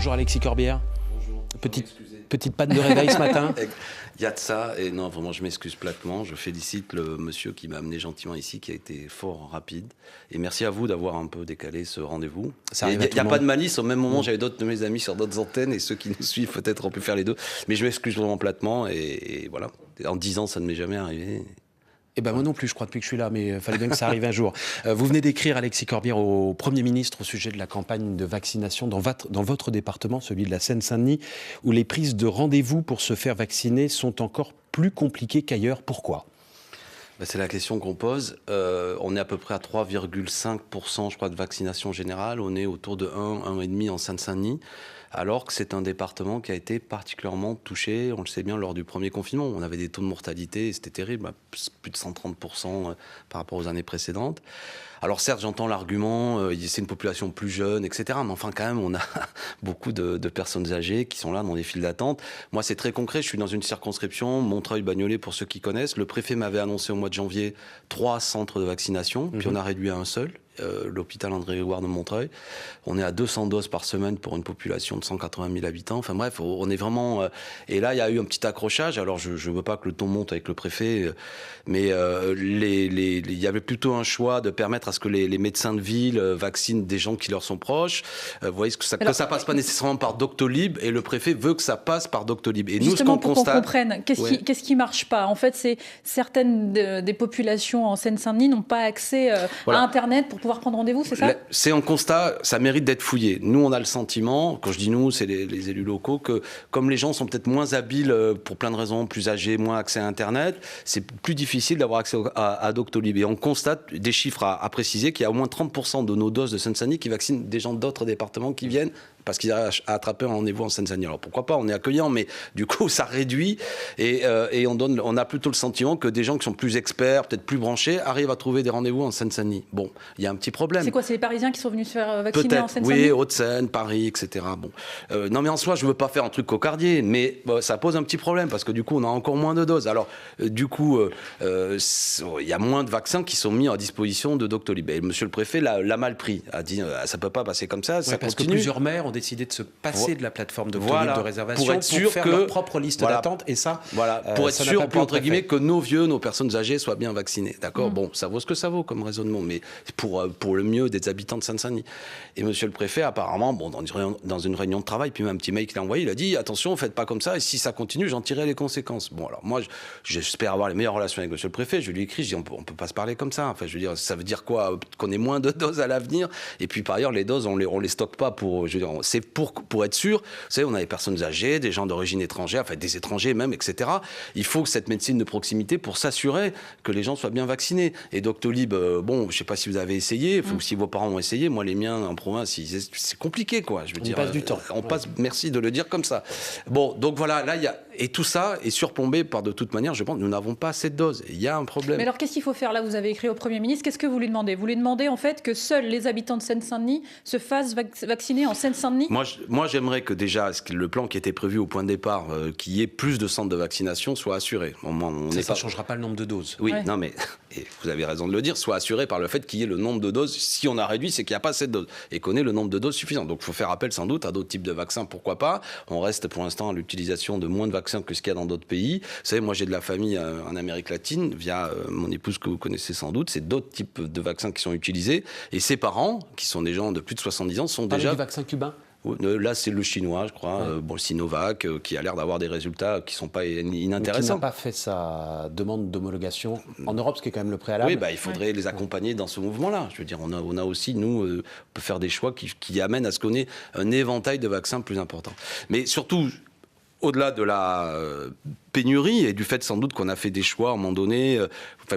Bonjour Alexis Corbière. Bonjour. Petite panne de réveil ce matin. Il y a de ça, et non, vraiment, je m'excuse platement. Je félicite le monsieur qui m'a amené gentiment ici, qui a été fort rapide. Et merci à vous d'avoir un peu décalé ce rendez-vous. Il n'y a pas de malice. Au même moment, j'avais d'autres de mes amis sur d'autres antennes, et ceux qui nous suivent peut-être ont pu faire les deux. Mais je m'excuse vraiment platement, et voilà. En 10 ans, ça ne m'est jamais arrivé. Eh ben moi non plus, je crois, depuis que je suis là, mais il fallait bien que ça arrive un jour. Vous venez d'écrire, Alexis Corbière, au Premier ministre au sujet de la campagne de vaccination dans votre département, celui de la Seine-Saint-Denis, où les prises de rendez-vous pour se faire vacciner sont encore plus compliquées qu'ailleurs. Pourquoi ? C'est la question qu'on pose. On est à peu près à 3,5%, je crois, de vaccination générale. On est autour de 1,5% en Seine-Saint-Denis, alors que c'est un département qui a été particulièrement touché, on le sait bien, lors du premier confinement. On avait des taux de mortalité, et c'était terrible, plus de 130% par rapport aux années précédentes. Alors certes, j'entends l'argument, c'est une population plus jeune, etc. Mais enfin, quand même, on a beaucoup de personnes âgées qui sont là dans des files d'attente. Moi, c'est très concret. Je suis dans une circonscription, Montreuil-Bagnolet, pour ceux qui connaissent. Le préfet m'avait annoncé au mois de janvier 3 centres de vaccination, puis on a réduit à un seul. L'hôpital André-Grégoire de Montreuil. On est à 200 doses par semaine pour une population de 180 000 habitants. Enfin bref, on est vraiment... et là, il y a eu un petit accrochage. Alors, je ne veux pas que le ton monte avec le préfet, mais il y avait plutôt un choix de permettre à ce que les médecins de ville vaccinent des gens qui leur sont proches. Vous voyez, que ça passe pas nécessairement par Doctolib, et le préfet veut que ça passe par Doctolib. Et justement, nous, ce qu'on pour constate... qu'on comprenne, qu'est-ce qui marche pas ? En fait, c'est certaines des populations en Seine-Saint-Denis n'ont pas accès à Internet pour pouvoir prendre rendez-vous, c'est ça ? C'est un constat, ça mérite d'être fouillé. Nous, on a le sentiment, quand je dis nous, c'est les élus locaux, que comme les gens sont peut-être moins habiles pour plein de raisons, plus âgés, moins accès à Internet, c'est plus difficile d'avoir accès à Doctolib. Et on constate des chiffres à préciser, qu'il y a au moins 30% de nos doses de Seine-Saint-Denis qui vaccinent des gens d'autres départements qui viennent parce qu'ils arrivent à attraper un rendez-vous en Seine-Saint-Denis. Alors pourquoi pas, on est accueillant, mais du coup ça réduit, et on a plutôt le sentiment que des gens qui sont plus experts, peut-être plus branchés, arrivent à trouver des rendez-vous en Seine-Saint-Denis. Bon, il y a un petit problème. C'est quoi, c'est les Parisiens qui sont venus se faire vacciner en Seine-Saint-Denis ? Oui, Hauts-de-Seine, Paris, etc. Bon. Non mais en soi, je veux pas faire un truc cocardier, mais ça pose un petit problème, parce que du coup on a encore moins de doses. Alors du coup, il y a moins de vaccins qui sont mis à disposition de Doctolib. Et monsieur le préfet l'a mal pris, a dit ça peut pas passer comme ça, ça parce continue. Que plusieurs maires ont décidé de se passer de la plateforme Doctolib de réservation pour être sûr faire que leur propre liste d'attente, et ça, pour être ça sûr, pas entre guillemets, que nos vieux, nos personnes âgées soient bien vaccinées. D'accord. Bon, ça vaut ce que ça vaut comme raisonnement, mais pour le mieux des habitants de Seine-Saint-Denis. Et monsieur le préfet, apparemment, dans une réunion de travail, puis même un petit mail qu'il a envoyé, il a dit attention, faites pas comme ça, et si ça continue, j'en tirerai les conséquences. Bon, alors moi, j'espère avoir les meilleures relations avec monsieur le préfet. Je lui ai écrit, je dis on peut pas se parler comme ça. Enfin, je veux dire, ça veut dire quoi ? Qu'on ait moins de doses à l'avenir. Et puis par ailleurs, les doses, on les stocke pas pour. Je veux dire, c'est pour être sûr. Vous savez, on a des personnes âgées, des gens d'origine étrangère, enfin des étrangers même, etc. Il faut cette médecine de proximité pour s'assurer que les gens soient bien vaccinés. Et Doctolib, bon, je sais pas si vous avez essayé, ou si vos parents ont essayé. Moi, les miens en province, c'est compliqué, quoi. Je veux dire, passe du temps. Merci de le dire comme ça. Bon, donc voilà, là, et tout ça est surplombé par, de toute manière, je pense, nous n'avons pas assez de doses. Il y a un problème. Mais alors, qu'est-ce qu'il faut faire là ? Vous avez écrit au Premier ministre. Qu'est-ce que vous lui demandez ? Vous lui demandez en fait que seuls les habitants de Seine-Saint-Denis se fassent vacciner en Seine-Saint-Denis ? Moi, j'aimerais que déjà le plan qui était prévu au point de départ, qu'il y ait plus de centres de vaccination, soit assuré. Ça ne changera pas le nombre de doses. Oui, non mais, et vous avez raison de le dire, soit assuré par le fait qu'il y ait le nombre de doses. Si on a réduit, c'est qu'il n'y a pas assez de doses. Et qu'on ait le nombre de doses suffisant. Donc il faut faire appel sans doute à d'autres types de vaccins, pourquoi pas. On reste pour l'instant à l'utilisation de moins de vaccins que ce qu'il y a dans d'autres pays. Vous savez, moi j'ai de la famille en Amérique latine, via mon épouse que vous connaissez sans doute. C'est d'autres types de vaccins qui sont utilisés. Et ses parents, qui sont des gens de plus de 70 ans, sont déjà... du vaccin cubain ? Là, c'est le chinois, je crois, le Sinovac, qui a l'air d'avoir des résultats qui ne sont pas inintéressants. Qui n'a pas fait sa demande d'homologation en Europe, ce qui est quand même le préalable. Oui, il faudrait les accompagner dans ce mouvement-là. Je veux dire, on a aussi, nous, on peut faire des choix qui amènent à ce qu'on ait un éventail de vaccins plus important. Mais surtout, au-delà de la pénurie et du fait sans doute qu'on a fait des choix à un moment donné.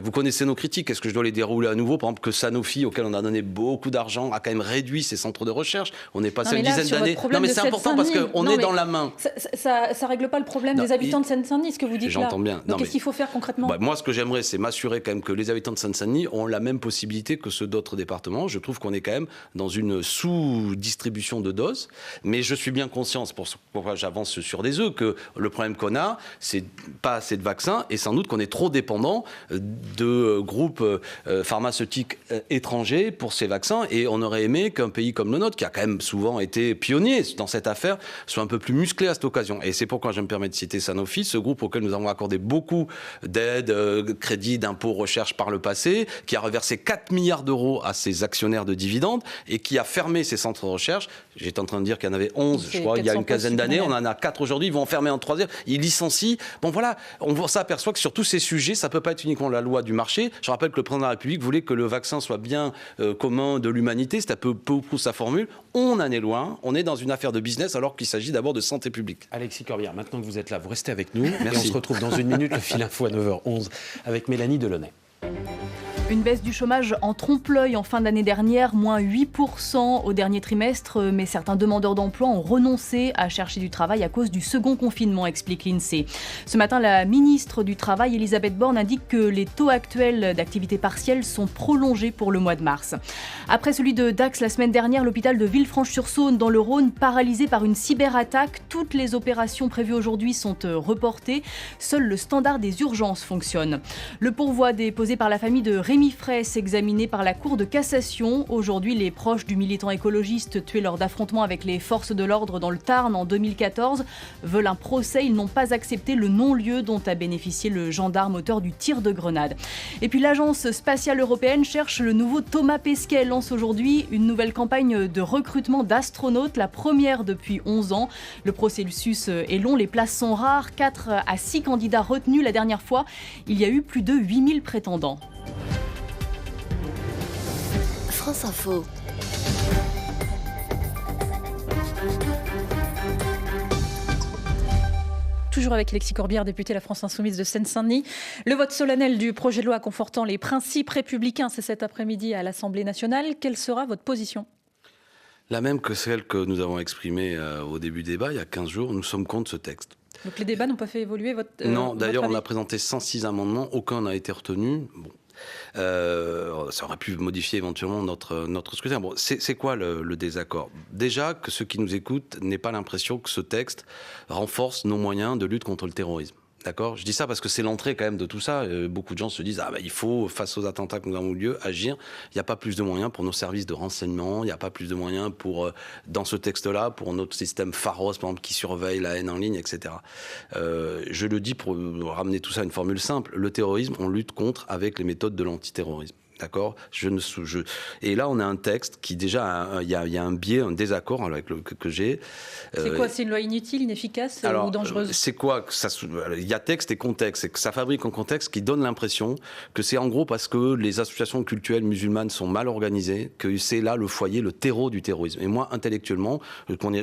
Vous connaissez nos critiques. Est-ce que je dois les dérouler à nouveau ? Par exemple, que Sanofi, auquel on a donné beaucoup d'argent, a quand même réduit ses centres de recherche. On est passé à une dizaine d'années. Non, mais c'est important parce qu'on est dans la main. Ça règle pas le problème des habitants de Seine-Saint-Denis, ce que vous dites là. J'entends bien. Donc qu'est-ce qu'il faut faire concrètement ? Moi, ce que j'aimerais, c'est m'assurer quand même que les habitants de Seine-Saint-Denis ont la même possibilité que ceux d'autres départements. Je trouve qu'on est quand même dans une sous-distribution de doses. Mais je suis bien conscient, c'est pourquoi j'avance sur des œufs, que le problème qu'on a, c'est pas assez de vaccins et sans doute qu'on est trop dépendant de groupes pharmaceutiques étrangers pour ces vaccins. Et on aurait aimé qu'un pays comme le nôtre, qui a quand même souvent été pionnier dans cette affaire, soit un peu plus musclé à cette occasion. Et c'est pourquoi je me permets de citer Sanofi, ce groupe auquel nous avons accordé beaucoup d'aides, crédits, d'impôts, recherche par le passé, qui a reversé 4 milliards d'euros à ses actionnaires de dividendes et qui a fermé ses centres de recherche. J'étais en train de dire qu'il y en avait 11, je crois, il y a une quinzaine d'années. On en a 4 aujourd'hui. Ils vont en fermer un 3e. Ils licencient. Bon, voilà. On s'aperçoit que sur tous ces sujets, ça ne peut pas être uniquement la loi du marché. Je rappelle que le président de la République voulait que le vaccin soit bien commun de l'humanité. C'était peu ou prou sa formule. On en est loin. On est dans une affaire de business alors qu'il s'agit d'abord de santé publique. Alexis Corbière, maintenant que vous êtes là, vous restez avec nous. Merci. Et on se retrouve dans une minute, le fil info à 9h11, avec Mélanie Delaunay. Une baisse du chômage en trompe-l'œil en fin d'année dernière, moins 8% au dernier trimestre, mais certains demandeurs d'emploi ont renoncé à chercher du travail à cause du second confinement, explique l'INSEE. Ce matin, la ministre du Travail, Elisabeth Borne, indique que les taux actuels d'activité partielle sont prolongés pour le mois de mars. Après celui de Dax la semaine dernière, l'hôpital de Villefranche-sur-Saône dans le Rhône, paralysé par une cyberattaque. Toutes les opérations prévues aujourd'hui sont reportées. Seul le standard des urgences fonctionne. Le pourvoi déposé par la famille de Rémi Fraisse, examiné par la Cour de cassation. Aujourd'hui, les proches du militant écologiste tué lors d'affrontements avec les forces de l'ordre dans le Tarn en 2014 veulent un procès. Ils n'ont pas accepté le non-lieu dont a bénéficié le gendarme auteur du tir de grenade. Et puis l'Agence spatiale européenne cherche le nouveau Thomas Pesquet. Elle lance aujourd'hui une nouvelle campagne de recrutement d'astronautes, la première depuis 11 ans. Le processus est long, les places sont rares. 4 à 6 candidats retenus. La dernière fois, il y a eu plus de 8000 prétendants. France Info. Toujours avec Alexis Corbière, député de la France Insoumise de Seine-Saint-Denis. Le vote solennel du projet de loi confortant les principes républicains, c'est cet après-midi à l'Assemblée nationale. Quelle sera votre position ? La même que celle que nous avons exprimée au début du débat, il y a 15 jours. Nous sommes contre ce texte. Donc les débats n'ont pas fait évoluer votre Non, d'ailleurs, votre on a présenté 106 amendements. Aucun n'a été retenu. Bon. Ça aurait pu modifier éventuellement notre scrutin. Bon, c'est quoi le désaccord ? Déjà, que ceux qui nous écoutent n'aient pas l'impression que ce texte renforce nos moyens de lutte contre le terrorisme. D'accord ? Je dis ça parce que c'est l'entrée quand même de tout ça. Beaucoup de gens se disent il faut, face aux attentats que nous avons eu lieu, agir. Il n'y a pas plus de moyens pour nos services de renseignement. Il n'y a pas plus de moyens pour, dans ce texte-là, pour notre système Pharos, par exemple, qui surveille la haine en ligne, etc. Je le dis pour ramener tout ça à une formule simple. Le terrorisme, on lutte contre avec les méthodes de l'antiterrorisme. D'accord ? Et là, on a un texte qui déjà, il y a un biais, un désaccord avec que j'ai. C'est quoi ? C'est une loi inutile, inefficace ou dangereuse ? C'est quoi ? Il y a texte et contexte. C'est que ça fabrique un contexte qui donne l'impression que c'est en gros parce que les associations cultuelles musulmanes sont mal organisées, que c'est là le foyer, le terreau du terrorisme. Et moi, intellectuellement,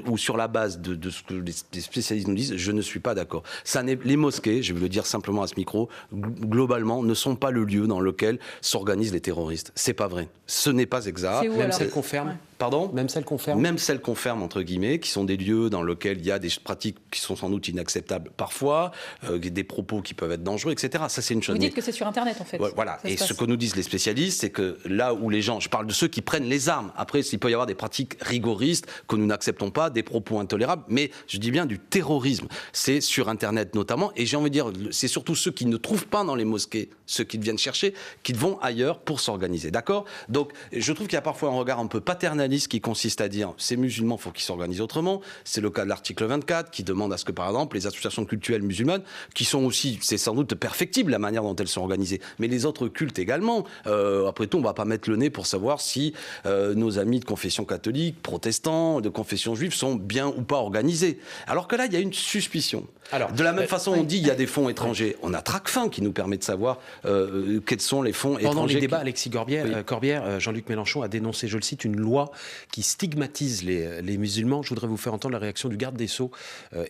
ou sur la base de ce que les spécialistes nous disent, je ne suis pas d'accord. Les mosquées, je vais le dire simplement à ce micro, globalement, ne sont pas le lieu dans lequel s'organisent les terroristes. C'est pas vrai. Ce n'est pas exact. C'est où, même celles qu'on ferme. Ouais. Pardon ? Même celles qu'on ferme. Même celles qu'on ferme, entre guillemets, qui sont des lieux dans lesquels il y a des pratiques qui sont sans doute inacceptables parfois, des propos qui peuvent être dangereux, etc. Ça, c'est une chose. Vous dites que c'est sur Internet, en fait. Voilà. Et ce que nous disent les spécialistes, c'est que là où les gens, je parle de ceux qui prennent les armes. Après, il peut y avoir des pratiques rigoristes que nous n'acceptons pas, des propos intolérables, mais je dis bien du terrorisme. C'est sur Internet notamment. Et j'ai envie de dire, c'est surtout ceux qui ne trouvent pas dans les mosquées, ceux qui viennent chercher, qui vont ailleurs pour s'organiser. D'accord ? Donc, je trouve qu'il y a parfois un regard un peu paternaliste qui consiste à dire ces musulmans, il faut qu'ils s'organisent autrement. C'est le cas de l'article 24 qui demande à ce que, par exemple, les associations cultuelles musulmanes, qui sont aussi, c'est sans doute perfectible la manière dont elles sont organisées, mais les autres cultes également. Après tout, on ne va pas mettre le nez pour savoir si nos amis de confession catholique, protestants, de confession juive sont bien ou pas organisés. Alors que là, il y a une suspicion. Alors, de la même façon, on dit il y a des fonds étrangers. On a Tracfin qui nous permet de savoir quels sont les fonds étrangers. Pendant les débats, Alexis Corbière, Jean-Luc Mélenchon a dénoncé, je le cite, une loi qui stigmatise les musulmans. Je voudrais vous faire entendre la réaction du garde des Sceaux,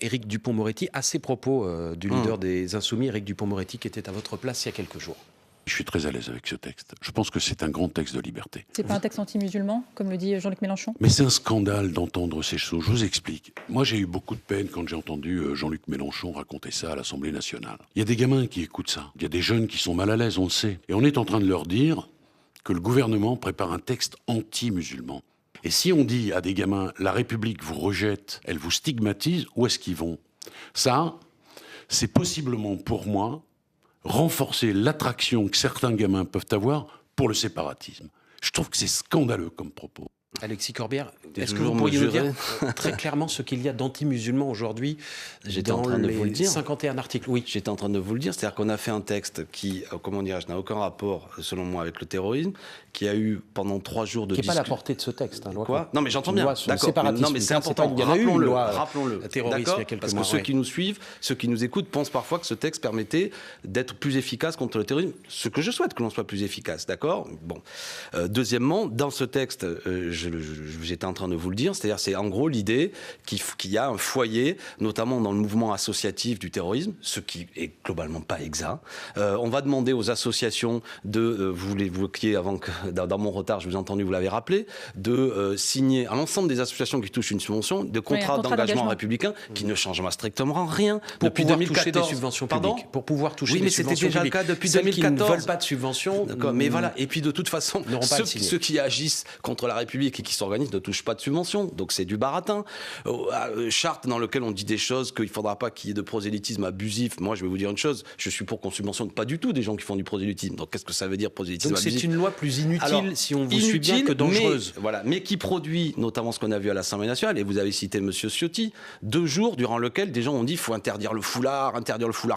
Éric Dupond-Moretti, à ces propos du leader des Insoumis, Éric Dupond-Moretti, qui était à votre place il y a quelques jours. Je suis très à l'aise avec ce texte. Je pense que c'est un grand texte de liberté. C'est pas un texte anti-musulman, comme le dit Jean-Luc Mélenchon ? Mais c'est un scandale d'entendre ces choses. Je vous explique. Moi, j'ai eu beaucoup de peine quand j'ai entendu Jean-Luc Mélenchon raconter ça à l'Assemblée nationale. Il y a des gamins qui écoutent ça. Il y a des jeunes qui sont mal à l'aise, on le sait. Et on est en train de leur dire que le gouvernement prépare un texte anti-musulman. Et si on dit à des gamins, la République vous rejette, elle vous stigmatise, où est-ce qu'ils vont ? Ça, c'est possiblement pour moi renforcer l'attraction que certains gamins peuvent avoir pour le séparatisme. Je trouve que c'est scandaleux comme propos. Alexis Corbière, est-ce que toujours vous pourriez nous mesuré. dire très clairement ce qu'il y a d'anti-musulmans aujourd'hui J'étais en dans train de vous le les dire. 51 articles? Oui. J'étais en train de vous le dire, c'est-à-dire qu'on a fait un texte qui, comment dirais-je, n'a aucun rapport, selon moi, avec le terrorisme, qui a eu pendant 3 jours de Qui n'est pas discussion. la portée de ce texte. Hein, loi Quoi ? Non, mais j'entends une bien. loi sur le D'accord. séparatisme. Non, mais c'est Ça, important. pas- il y en a eu une Rappelons-le. loi, Rappelons-le. terrorisme D'accord ? il y a quelques Parce que mois, ceux ouais. qui nous suivent, ceux qui nous écoutent, pensent parfois que ce texte permettait d'être plus efficace contre le terrorisme. Ce que je souhaite, que l'on soit plus efficace. D'accord ? Bon. Deuxièmement, dans ce texte, j'étais en train de vous le dire, c'est-à-dire c'est en gros l'idée qu'il y a un foyer, notamment dans le mouvement associatif du terrorisme, ce qui est globalement pas exact. On va demander aux associations vous l'évoquiez avant que dans mon retard, je vous ai entendu, vous l'avez rappelé, de signer à l'ensemble des associations qui touchent une subvention de contrats d'engagement républicain qui ne changent strictement rien. Pour depuis pouvoir 2014, toucher des subventions publiques. Pour pouvoir toucher oui, des mais c'était subventions déjà publiques. le cas depuis Celles 2014. qui ne veulent pas de subventions. D'accord, mais voilà. Et puis de toute façon, n'auront pas à le signer. ceux qui agissent contre la République et qui s'organisent ne touchent pas de subventions. Donc c'est du baratin. Charte dans lequel on dit des choses qu'il ne faudra pas qu'il y ait de prosélytisme abusif. Moi, je vais vous dire une chose. Je suis pour qu'on subventionne pas du tout des gens qui font du prosélytisme. Donc qu'est-ce que ça veut dire prosélytisme Donc abusif ? c'est une loi plus inutile, Alors, si on vous suit bien, que dangereuse. Mais qui produit notamment ce qu'on a vu à l'Assemblée nationale, et vous avez cité M. Ciotti, 2 jours durant lesquels des gens ont dit qu'il faut interdire le foulard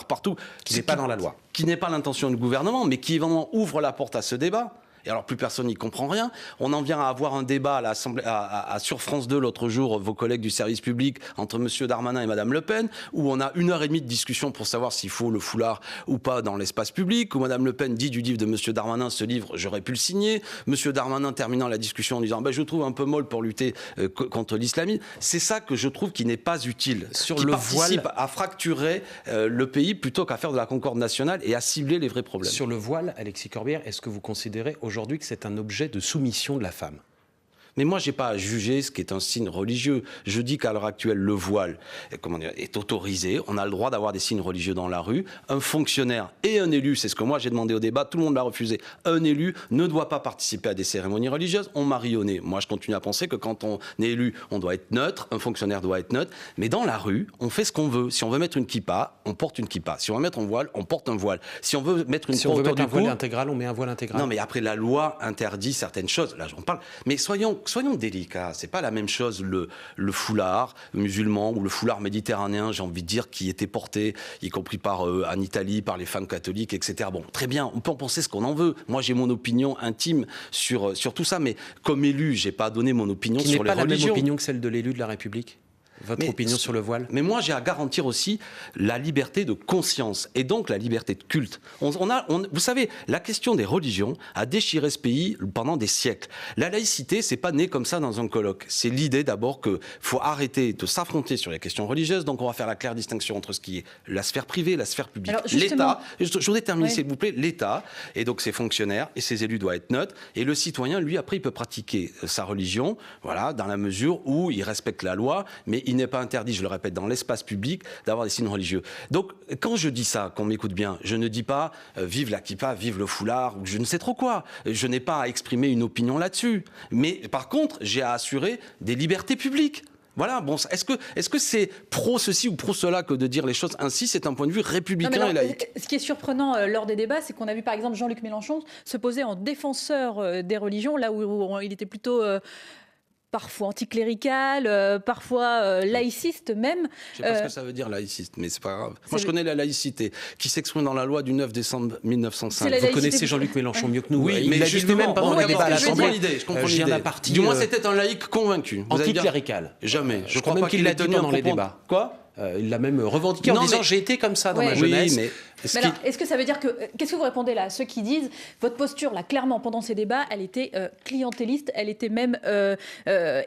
partout. Qui n'est pas dans la loi. Qui n'est pas l'intention du gouvernement, mais qui vraiment ouvre la porte à ce débat. Et alors plus personne n'y comprend rien. On en vient à avoir un débat à l'Assemblée, sur France 2 l'autre jour, vos collègues du service public, entre M. Darmanin et Mme Le Pen, où on a 1h30 de discussion pour savoir s'il faut le foulard ou pas dans l'espace public, où Mme Le Pen dit du livre de M. Darmanin, ce livre, j'aurais pu le signer. M. Darmanin terminant la discussion en disant je trouve un peu molle pour lutter contre l'islamisme. C'est ça que je trouve qui n'est pas utile, Sur qui le participe voile, à fracturer le pays plutôt qu'à faire de la concorde nationale et à cibler les vrais problèmes. Sur le voile, Alexis Corbière, est-ce que vous considérez aujourd'hui que c'est un objet de soumission de la femme ? Mais moi, je n'ai pas à juger ce qui est un signe religieux. Je dis qu'à l'heure actuelle, le voile est autorisé. On a le droit d'avoir des signes religieux dans la rue. Un fonctionnaire et un élu, c'est ce que moi j'ai demandé au débat, tout le monde l'a refusé. Un élu ne doit pas participer à des cérémonies religieuses. On marionnait. Moi, je continue à penser que quand on est élu, on doit être neutre. Un fonctionnaire doit être neutre. Mais dans la rue, on fait ce qu'on veut. Si on veut mettre une kippa, on porte une kippa. Si on veut mettre un voile, on porte un voile. Si on veut mettre une Si on veut autour mettre un du voile cou, intégral, on met un voile intégral. non, mais après, la loi interdit certaines choses. Là, j'en parle. Mais soyons délicats. C'est pas la même chose le foulard musulman ou le foulard méditerranéen, j'ai envie de dire, qui était porté, y compris en Italie, par les femmes catholiques, etc. Bon, très bien, on peut en penser ce qu'on en veut. Moi, j'ai mon opinion intime sur tout ça, mais comme élu, j'ai pas donné mon opinion Qui sur les n'est pas la religions. même opinion que celle de l'élu de la République ? Votre opinion sur le voile ? Mais moi, j'ai à garantir aussi la liberté de conscience et donc la liberté de culte. Vous savez, la question des religions a déchiré ce pays pendant des siècles. La laïcité, c'est pas né comme ça dans un colloque. C'est l'idée d'abord qu'il faut arrêter de s'affronter sur les questions religieuses. Donc, on va faire la claire distinction entre ce qui est la sphère privée et la sphère publique. L'État, je voudrais terminer, s'il vous plaît, l'État, et donc ses fonctionnaires et ses élus doivent être neutres. Et le citoyen, lui, après, il peut pratiquer sa religion, voilà, dans la mesure où il respecte la loi, mais il n'est pas interdit, je le répète, dans l'espace public, d'avoir des signes religieux. Donc, quand je dis ça, qu'on m'écoute bien, je ne dis pas vive la kippa, vive le foulard, ou je ne sais trop quoi. Je n'ai pas à exprimer une opinion là-dessus. Mais par contre, j'ai à assurer des libertés publiques. Voilà, bon, est-ce que c'est pro ceci ou pro cela que de dire les choses ainsi? C'est un point de vue républicain et laïque. Ce qui est surprenant lors des débats, c'est qu'on a vu par exemple Jean-Luc Mélenchon se poser en défenseur des religions, là où il était plutôt... parfois anticlérical, parfois laïciste même. Je ne sais pas ce que ça veut dire laïciste, mais c'est pas grave. Moi, je connais la laïcité qui s'exprime dans la loi du 9 décembre 1905. Vous connaissez Jean-Luc Mélenchon mieux que nous. Oui, il mais l'a dit lui-même pendant le débat à l'Assemblée. Je comprends l'idée. l'idée. Du moins, c'était un laïc convaincu. Anticlérical. Jamais. Je crois même qu'il l'a dit pendant les débats. Quoi ? Il l'a même revendiqué en disant j'ai été comme ça dans ma jeunesse. Mais alors, est-ce que ça veut dire que... Qu'est-ce que vous répondez là à ceux qui disent votre posture, là, clairement, pendant ces débats, elle était clientéliste, elle était même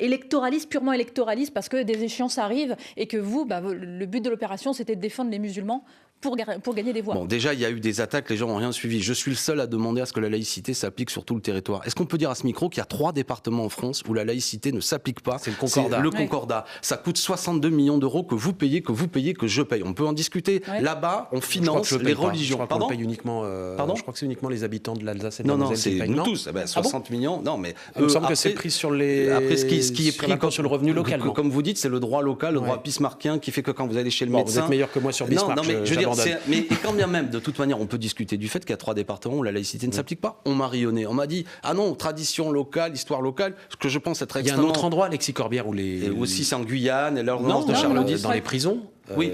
électoraliste, purement électoraliste, parce que des échéances arrivent et que vous, le but de l'opération, c'était de défendre les musulmans. pour gagner des voix. Bon, déjà, il y a eu des attaques, les gens n'ont rien suivi. Je suis le seul à demander à ce que la laïcité s'applique sur tout le territoire. Est-ce qu'on peut dire à ce micro qu'il y a 3 départements en France où la laïcité ne s'applique pas? C'est le Concordat. C'est le Concordat. Ça coûte 62 millions d'euros que vous payez, que je paye. On peut en discuter. Ouais. Là-bas, on finance les religions. Je crois qu'on paye uniquement. Je crois que c'est uniquement les habitants de l'Alsace et de la Non, Moselle qui c'est payent. nous tous. 60 millions. Non, mais il me semble que c'est pris sur les. Après, ce qui est pris sur le revenu local. Comme vous dites, c'est le droit local, le droit bismarckien qui fait que quand vous allez chez le médecin. Vous êtes meilleur que moi sur Bismarck. Non, mais je veux dire, mais quand bien même, de toute manière, on peut discuter du fait qu'il y a 3 départements où la laïcité ne s'applique pas. On m'a rayonné. On m'a dit, ah non, tradition locale, histoire locale, ce que je pense être extrêmement... Il y a un autre endroit, Alexis Corbière, où les... Et aussi, c'est en Guyane, et l'ordonnance de Charles X. Dans les prisons,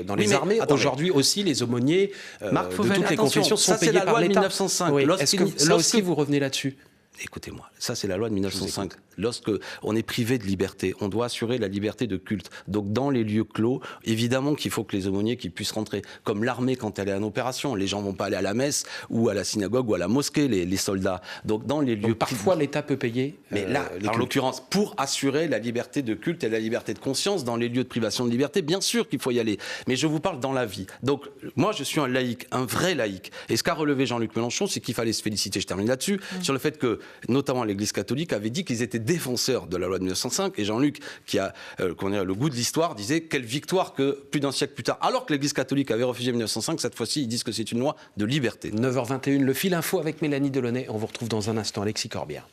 dans les mais armées. Aujourd'hui aussi, les aumôniers Marc de Fauvel, toutes les attention, confessions sont ça, c'est payés la par loi de l'État. 1905. Oui. Est-ce que là aussi, vous revenez là-dessus? Écoutez-moi, ça c'est la loi de 1905. Lorsque on est privé de liberté, on doit assurer la liberté de culte. Donc dans les lieux clos, évidemment qu'il faut que les aumôniers qui puissent rentrer, comme l'armée quand elle est en opération. Les gens vont pas aller à la messe ou à la synagogue ou à la mosquée, les soldats. Donc dans les lieux parfois l'État peut payer. Mais là, en l'occurrence, pour assurer la liberté de culte et la liberté de conscience dans les lieux de privation de liberté, bien sûr qu'il faut y aller. Mais je vous parle dans la vie. Donc moi je suis un laïc, un vrai laïc. Et ce qu'a relevé Jean-Luc Mélenchon, c'est qu'il fallait se féliciter, je termine là-dessus, sur le fait que notamment l'Église catholique avait dit qu'ils étaient défenseurs de la loi de 1905, et Jean-Luc, qui a le goût de l'histoire, disait quelle victoire que plus d'un siècle plus tard, alors que l'Église catholique avait refusé 1905, cette fois-ci ils disent que c'est une loi de liberté. 9h21, le fil info avec Mélanie Delaunay. On vous retrouve dans un instant. Alexis Corbière.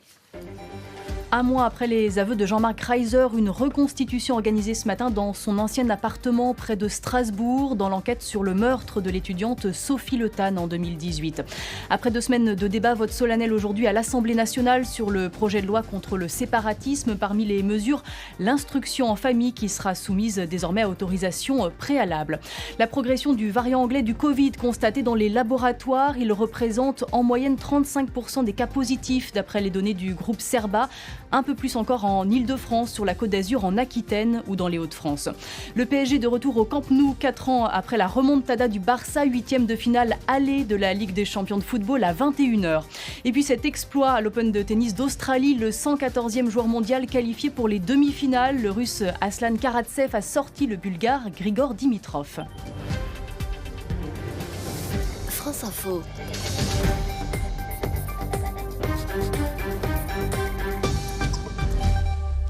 Un mois après les aveux de Jean-Marc Reiser, une reconstitution organisée ce matin dans son ancien appartement près de Strasbourg, dans l'enquête sur le meurtre de l'étudiante Sophie Le Tan en 2018. Après 2 semaines de débat, vote solennel aujourd'hui à l'Assemblée nationale sur le projet de loi contre le séparatisme. Parmi les mesures, l'instruction en famille qui sera soumise désormais à autorisation préalable. La progression du variant anglais du Covid constatée dans les laboratoires, il représente en moyenne 35% des cas positifs d'après les données du groupe Cerba. Un peu plus encore en Ile-de-France, sur la Côte d'Azur, en Aquitaine ou dans les Hauts-de-France. Le PSG de retour au Camp Nou, 4 ans après la remontada du Barça, 8e de finale aller de la Ligue des champions de football à 21h. Et puis cet exploit à l'Open de tennis d'Australie, le 114e joueur mondial qualifié pour les demi-finales. Le Russe Aslan Karatsev a sorti le Bulgare Grigor Dimitrov. France Info.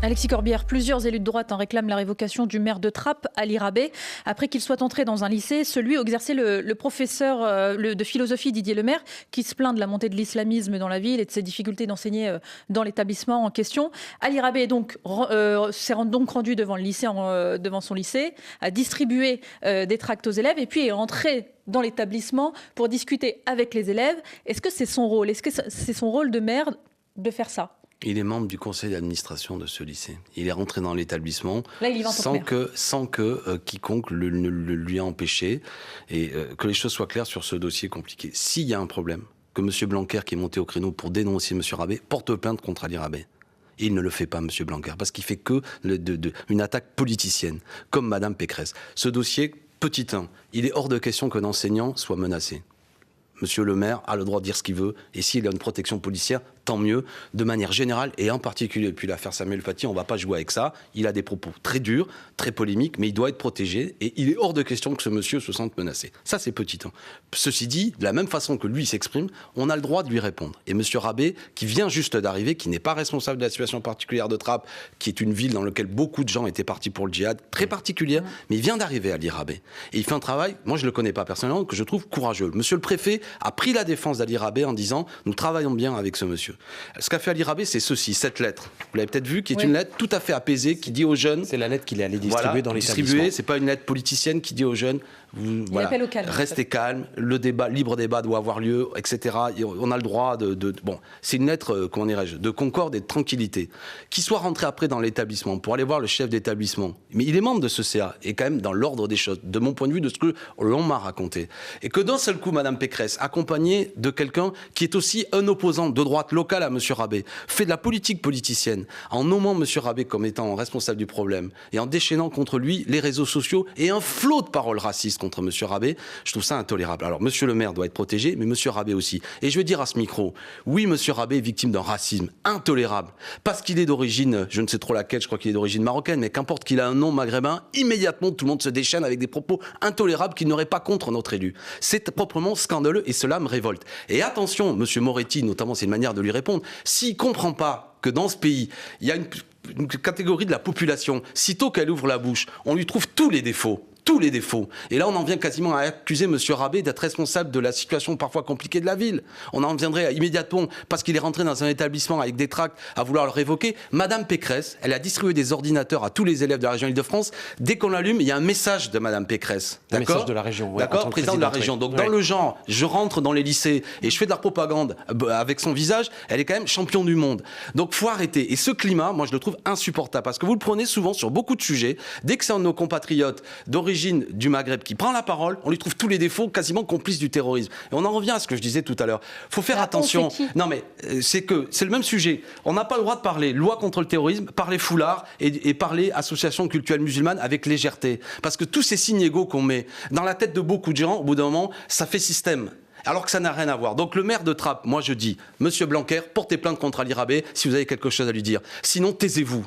Alexis Corbière, plusieurs élus de droite en réclament la révocation du maire de Trappes, Ali Rabet, après qu'il soit entré dans un lycée, celui où exerçait le professeur de philosophie Didier Lemaire, qui se plaint de la montée de l'islamisme dans la ville et de ses difficultés d'enseigner dans l'établissement en question. Ali Rabet s'est donc rendu devant le lycée, devant son lycée, a distribué des tracts aux élèves et puis est entré dans l'établissement pour discuter avec les élèves. Est-ce que c'est son rôle? Est-ce que c'est son rôle de maire de faire ça? Il est membre du conseil d'administration de ce lycée. Il est rentré dans l'établissement sans que quiconque ne lui a empêché. Et que les choses soient claires sur ce dossier compliqué. S'il y a un problème, que M. Blanquer, qui est monté au créneau pour dénoncer M. Rabet, porte plainte contre Ali Rabet. Et il ne le fait pas, M. Blanquer, parce qu'il fait que une attaque politicienne, comme Mme Pécresse. Ce dossier, petit 1, il est hors de question qu'un enseignant soit menacé. Monsieur le maire a le droit de dire ce qu'il veut, et s'il a une protection policière, tant mieux, de manière générale, et en particulier, depuis l'affaire Samuel Paty, on ne va pas jouer avec ça, il a des propos très durs, très polémiques, mais il doit être protégé, et il est hors de question que ce monsieur se sente menacé. Ça, c'est petit. Ceci dit, de la même façon que lui s'exprime, on a le droit de lui répondre. Et monsieur Rabet, qui vient juste d'arriver, qui n'est pas responsable de la situation particulière de Trappes, qui est une ville dans laquelle beaucoup de gens étaient partis pour le djihad, très particulière, mais il vient d'arriver à Ali Rabet. Et il fait un travail, moi je ne le connais pas personnellement, que je trouve courageux. Monsieur le préfet a pris la défense d'Ali Rabet en disant « Nous travaillons bien avec ce monsieur ». Ce qu'a fait Ali Rabet, c'est ceci, cette lettre. Vous l'avez peut-être vu, qui est une lettre tout à fait apaisée, qui dit aux jeunes... C'est la lettre qu'il est allé distribuer dans l'établissement. C'est pas une lettre politicienne qui dit aux jeunes... Appelle au calme. Restez calme, le libre débat doit avoir lieu, etc. On a le droit bon, c'est une lettre, comment dirais-je, de concorde et de tranquillité. Qu'il soit rentré après dans l'établissement pour aller voir le chef d'établissement, mais il est membre de ce CA, et quand même dans l'ordre des choses, de mon point de vue, de ce que l'on m'a raconté. Et que d'un seul coup, Mme Pécresse, accompagnée de quelqu'un qui est aussi un opposant de droite locale à M. Rabet, fait de la politique politicienne, en nommant M. Rabet comme étant responsable du problème, et en déchaînant contre lui les réseaux sociaux et un flot de paroles racistes contre monsieur Rabé, je trouve ça intolérable. Alors monsieur le maire doit être protégé, mais monsieur Rabé aussi. Et je veux dire à ce micro, oui, monsieur Rabé est victime d'un racisme intolérable, parce qu'il est d'origine, je ne sais trop laquelle, je crois qu'il est d'origine marocaine, mais qu'importe qu'il a un nom maghrébin, immédiatement tout le monde se déchaîne avec des propos intolérables qu'il n'aurait pas contre notre élu. C'est proprement scandaleux et cela me révolte. Et attention, monsieur Moretti, notamment, c'est une manière de lui répondre, s'il comprend pas que dans ce pays, il y a une catégorie de la population, sitôt qu'elle ouvre la bouche, on lui trouve tous les défauts. Et là, on en vient quasiment à accuser M. Rabé d'être responsable de la situation parfois compliquée de la ville. On en viendrait immédiatement, parce qu'il est rentré dans un établissement avec des tracts, à vouloir le révoquer. Madame Pécresse, elle a distribué des ordinateurs à tous les élèves de la région Île-de-France. Dès qu'on l'allume, il y a un message de Madame Pécresse. Un message de la région. D'accord, président de la région. Donc dans le genre, je rentre dans les lycées et je fais de la propagande avec son visage, elle est quand même championne du monde. Donc faut arrêter. Et ce climat, moi je le trouve insupportable, parce que vous le prenez souvent sur beaucoup de sujets. Dès que c'est un de nos compatriotes d'origine du Maghreb qui prend la parole, on lui trouve tous les défauts, quasiment complice du terrorisme. Et on en revient à ce que je disais tout à l'heure. Faut faire attention. Non mais c'est le même sujet. On n'a pas le droit de parler loi contre le terrorisme, parler foulard et parler association culturelle musulmane avec légèreté. Parce que tous ces signes égaux qu'on met dans la tête de beaucoup de gens, au bout d'un moment, ça fait système. Alors que ça n'a rien à voir. Donc le maire de Trappes, moi je dis, monsieur Blanquer, portez plainte contre Ali Rabé si vous avez quelque chose à lui dire. Sinon, taisez-vous.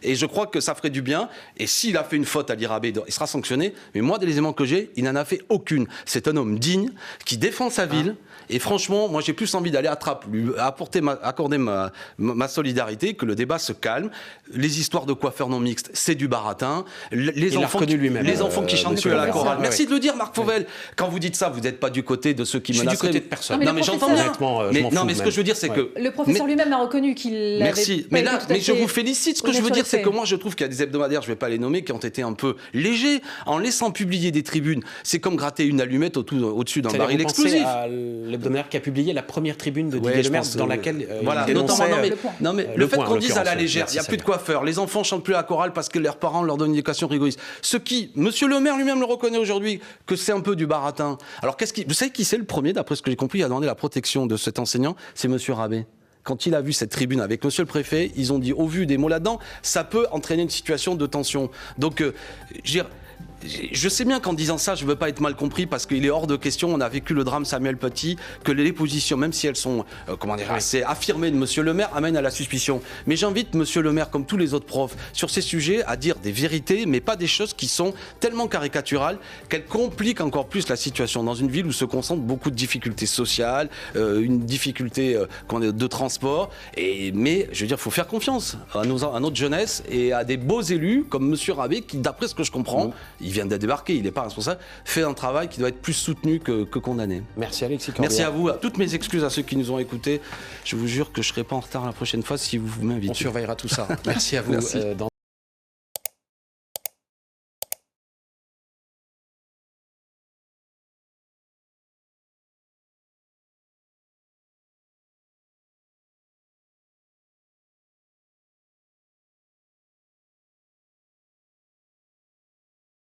Et je crois que ça ferait du bien. Et s'il a fait une faute à Ali Rabé, il sera sanctionné. Mais moi, des éléments que j'ai, il n'en a fait aucune. C'est un homme digne, qui défend sa ville. Et franchement, moi, j'ai plus envie d'aller à Trappes, lui accorder ma solidarité, que le débat se calme. Les histoires de coiffeurs non mixtes, c'est du baratin. Les enfants qui chantent plus à la chorale. Merci de le dire, Marc Fauvel. Quand vous dites ça, vous n'êtes pas du côté de ceux qui menacent. Je suis du côté de personne. Non, mais j'entends bien. Non, mais ce que je veux dire, c'est que... Le professeur lui-même a reconnu qu'il l'avait... Merci. Mais je vous félicite. Ce que je veux dire, c'est que moi, je trouve qu'il y a des hebdomadaires, je ne vais pas les nommer, qui ont été un peu légers en laissant publier des tribunes. C'est comme gratter une allumette au-dessus d'un baril explosif. À l'hebdomadaire qui a publié la première tribune de Didier Lemaire, dans laquelle voilà, notamment, le fait qu'on dise à la légère, il n'y a plus de coiffeurs, les enfants chantent plus à la chorale parce que leurs parents leur donnent une éducation rigoriste. Monsieur le maire lui-même le reconnaît aujourd'hui, que c'est un peu du baratin. Alors vous savez qui c'est le premier, d'après ce que j'ai compris, à demander la protection de cet enseignant? C'est monsieur Rabé. Quand il a vu cette tribune avec monsieur le préfet, ils ont dit, au vu des mots là-dedans, ça peut entraîner une situation de tension. Donc, je sais bien qu'en disant ça, je ne veux pas être mal compris, parce qu'il est hors de question, on a vécu le drame Samuel Paty, que les positions, même si elles sont assez affirmées de monsieur le maire, amènent à la suspicion. Mais j'invite monsieur le maire, comme tous les autres profs, sur ces sujets, à dire des vérités, mais pas des choses qui sont tellement caricaturales qu'elles compliquent encore plus la situation dans une ville où se concentrent beaucoup de difficultés sociales, une difficulté de transport. Mais je veux dire, il faut faire confiance à notre jeunesse et à des beaux élus comme monsieur Rabé, qui, d'après ce que je comprends, il vient de débarquer, il n'est pas responsable, fait un travail qui doit être plus soutenu que condamné. Merci Alexis Corbière. Merci à vous, toutes mes excuses à ceux qui nous ont écoutés. Je vous jure que je ne serai pas en retard la prochaine fois si vous m'invitez. On surveillera tout ça. Merci à vous. Merci.